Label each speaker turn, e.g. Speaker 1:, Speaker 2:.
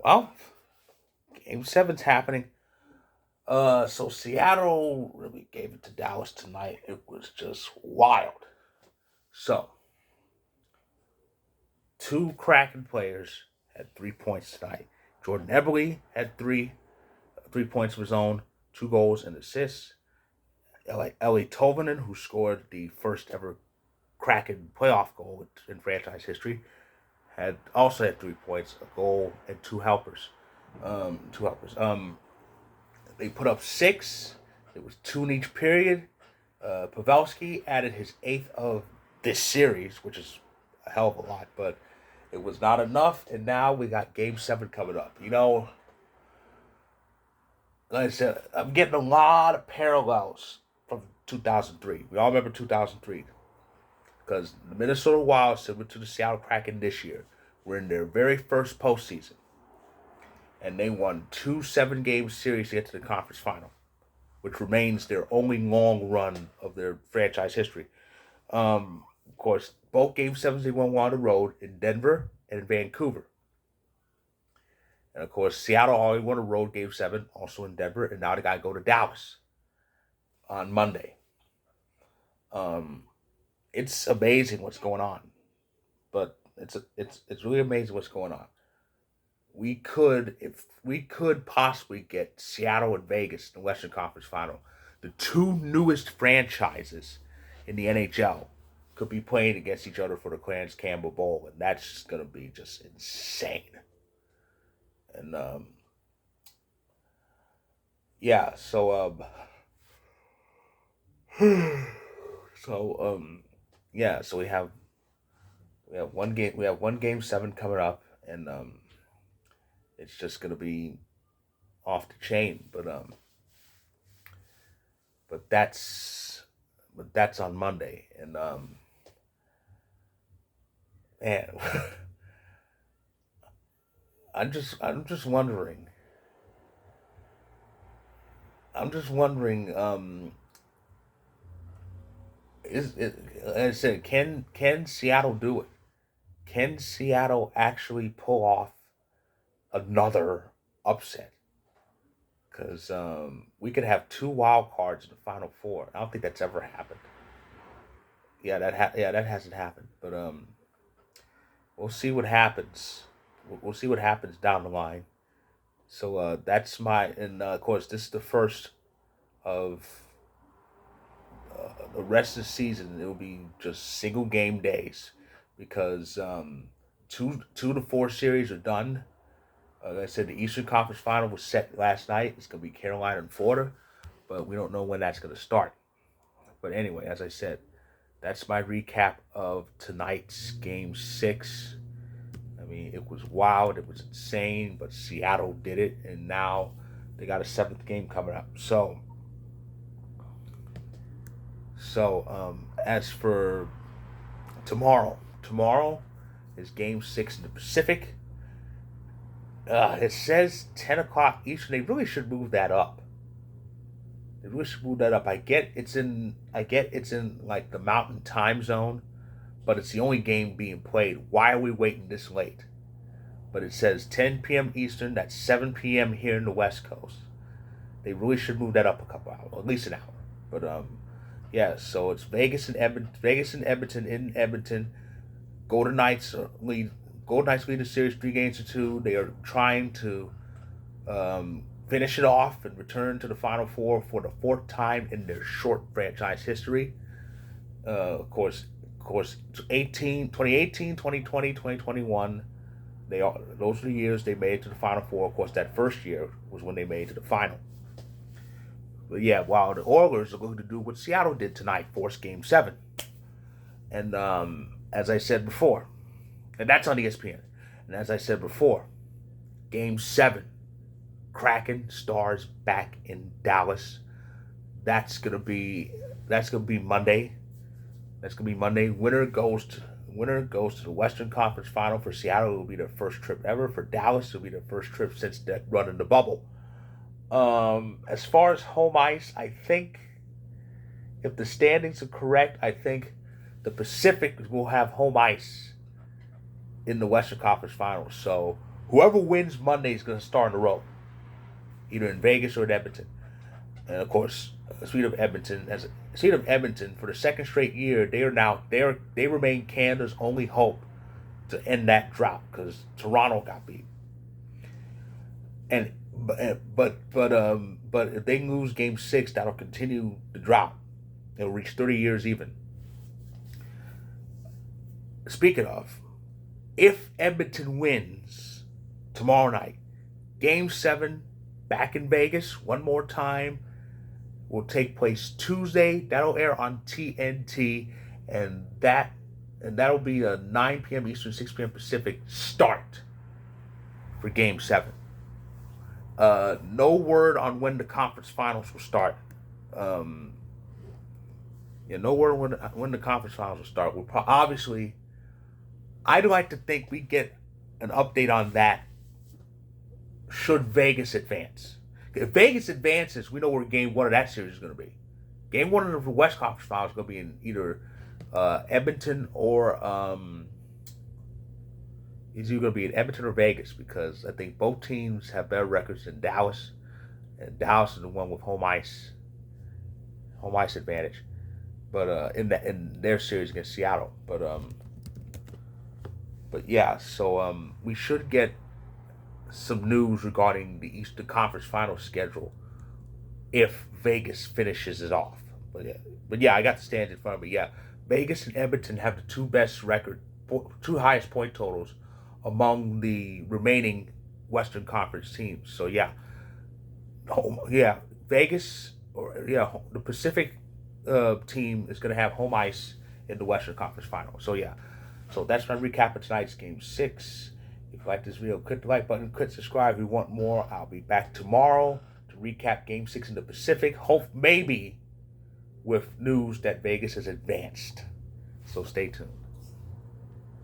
Speaker 1: Well, Game Seven's happening. So Seattle really gave it to Dallas tonight. It was just wild. So two Kraken players had 3 points tonight. Jordan Eberle had 3 points of his own, 2 goals and assists. Ellie Tolvanen, who scored the first ever Kraken playoff goal in franchise history, had also had 3 points, a goal, and two helpers. Two helpers. They put up six. It was two in each period. Pavelski added his eighth of this series, which is a hell of a lot, but it was not enough. And now we got Game Seven coming up. Like I said, I'm getting a lot of parallels from 2003. We all remember 2003 because the Minnesota Wild, similar to the Seattle Kraken this year, were in their very first postseason, and they won two 7-game series to get to the conference final, which remains their only long run of their franchise history. Of course, both Game Sevens they won on the road in Denver and in Vancouver. And of course, Seattle already won a road Game 7, also in Denver, and now they got to go to Dallas on Monday. Um, it's amazing what's going on, but it's really amazing what's going on. If we could possibly get Seattle and Vegas in the Western Conference Final, the two newest franchises in the NHL could be playing against each other for the Clarence Campbell Bowl, and that's just gonna be just insane. And yeah, so yeah, so we have one game seven coming up, and it's just gonna be off the chain. But that's on Monday, and man, I'm just wondering. I'm just wondering. Is it? Like I said, can Seattle do it? Can Seattle actually pull off another upset? Because we could have two wild cards in the final four. I don't think that's ever happened. Yeah, that hasn't happened. But we'll see what happens. We'll see what happens down the line. So that's my and of course this is the first of the rest of the season. It will be just single game days because two to four series are done. Like I said, the Eastern Conference Final was set last night. It's going to be Carolina and Florida, but we don't know when that's going to start. But anyway, as I said, that's my recap of tonight's Game 6. I mean, it was wild. It was insane, but Seattle did it, and now they got a seventh game coming up. So as for tomorrow is Game 6 in the Pacific. It says 10 o'clock Eastern. They really should move that up. They really should move that up. I get it's in like the Mountain Time Zone, but it's the only game being played. Why are we waiting this late? But it says 10 p.m. Eastern. That's 7 p.m. here in the West Coast. They really should move that up a couple hours, at least an hour. But yeah. So it's Vegas and Edmonton in Edmonton. Golden Knights lead. Golden Knights lead the series 3 games to two. They are trying to finish it off and return to the Final Four for the fourth time in their short franchise history. Of course, 2018, 2020, 2021. Those are the years they made it to the Final Four. Of course, that first year was when they made it to the final. But yeah, while the Oilers are going to do what Seattle did tonight, force Game 7. And as I said before, and that's on ESPN. And as I said before, Game 7, Kraken Stars back in Dallas. That's gonna be Monday. That's gonna be Monday. Winner goes to the Western Conference Final. For Seattle, it will be their first trip ever. For Dallas, it will be their first trip since that run in the bubble. As far as home ice, I think if the standings are correct, I think the Pacific will have home ice in the Western Conference Finals. So Whoever wins Monday is going to start in a row, either in Vegas or in Edmonton. And of course, speed of Edmonton for the second straight year, they remain Canada's only hope to end that drought because Toronto got beat. And but if they lose Game 6, that'll continue the drought. It'll reach 30 years even. Speaking of, if Edmonton wins tomorrow night, Game 7 back in Vegas one more time will take place Tuesday. That'll air on TNT, and that'll be a 9 p.m. Eastern, 6 p.m. Pacific start for Game 7. No word on when the conference finals will start. No word when the conference finals will start. Obviously, I'd like to think we get an update on that should Vegas advance. If Vegas advances, we know where Game 1 of that series is going to be. Game 1 of the West Conference Finals is going to be in either Edmonton or it's either going to be in Edmonton or Vegas, because I think both teams have better records than Dallas, and Dallas is the one with home ice advantage. But in their series against Seattle, but yeah, so we should get some news regarding the Eastern Conference Final schedule if Vegas finishes it off. But yeah, I got the stands in front of me. Yeah, Vegas and Edmonton have the two highest point totals among the remaining Western Conference teams. So yeah, Vegas the Pacific team is going to have home ice in the Western Conference Final. So yeah, so that's my recap of tonight's Game 6. If you like this video, click the like button, click subscribe if you want more. I'll be back tomorrow to recap Game 6 in the Pacific. Maybe with news that Vegas has advanced. So stay tuned.